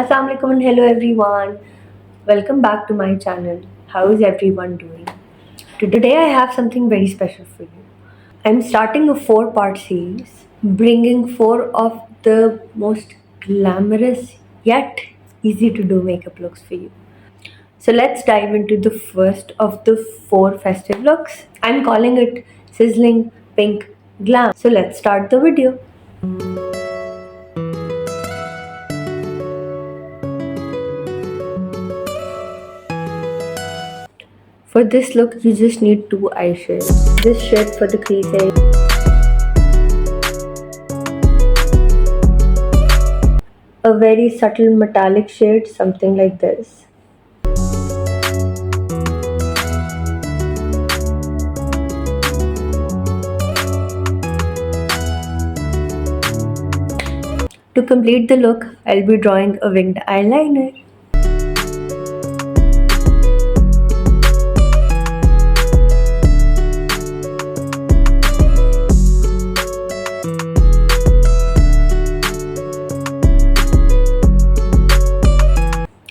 Assalamu alaikum and hello everyone. Welcome back to my channel. How is everyone doing? Today I have something very special for you. I'm starting a 4-part series bringing 4 of the most glamorous yet easy to do makeup looks for you. So let's dive into the first of the 4 festive looks. I'm calling it Sizzling Pink Glam. So let's start the video. For this look, you just need 2 eyeshadows. This shade for the creasing, a very subtle metallic shade, something like this. To complete the look, I'll be drawing a winged eyeliner.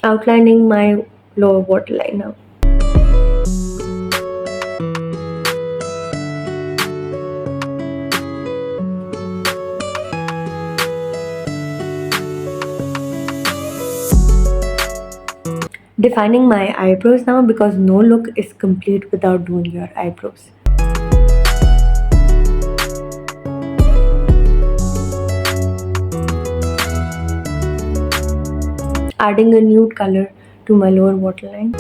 Outlining my lower waterline now. Defining my eyebrows now because no look is complete without doing your eyebrows. Adding a nude color to my lower waterline.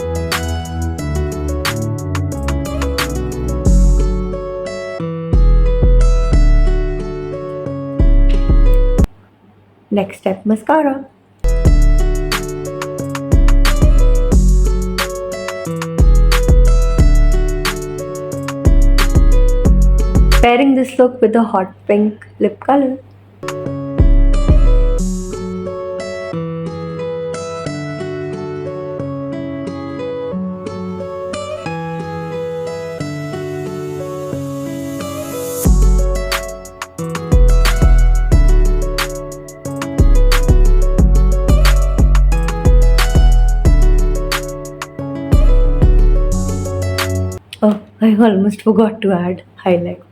Next step, mascara. Pairing this look with a hot pink lip color. Oh, I almost forgot to add highlight.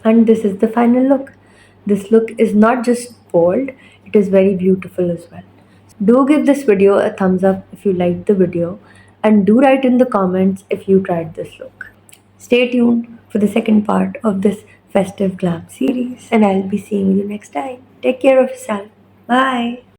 And this is the final look. This look is not just bold, it is very beautiful as well. Do give this video a thumbs up if you liked the video and do write in the comments if you tried this look. Stay tuned for the second part of this festive glam series and I'll be seeing you next time. Take care of yourself. Bye.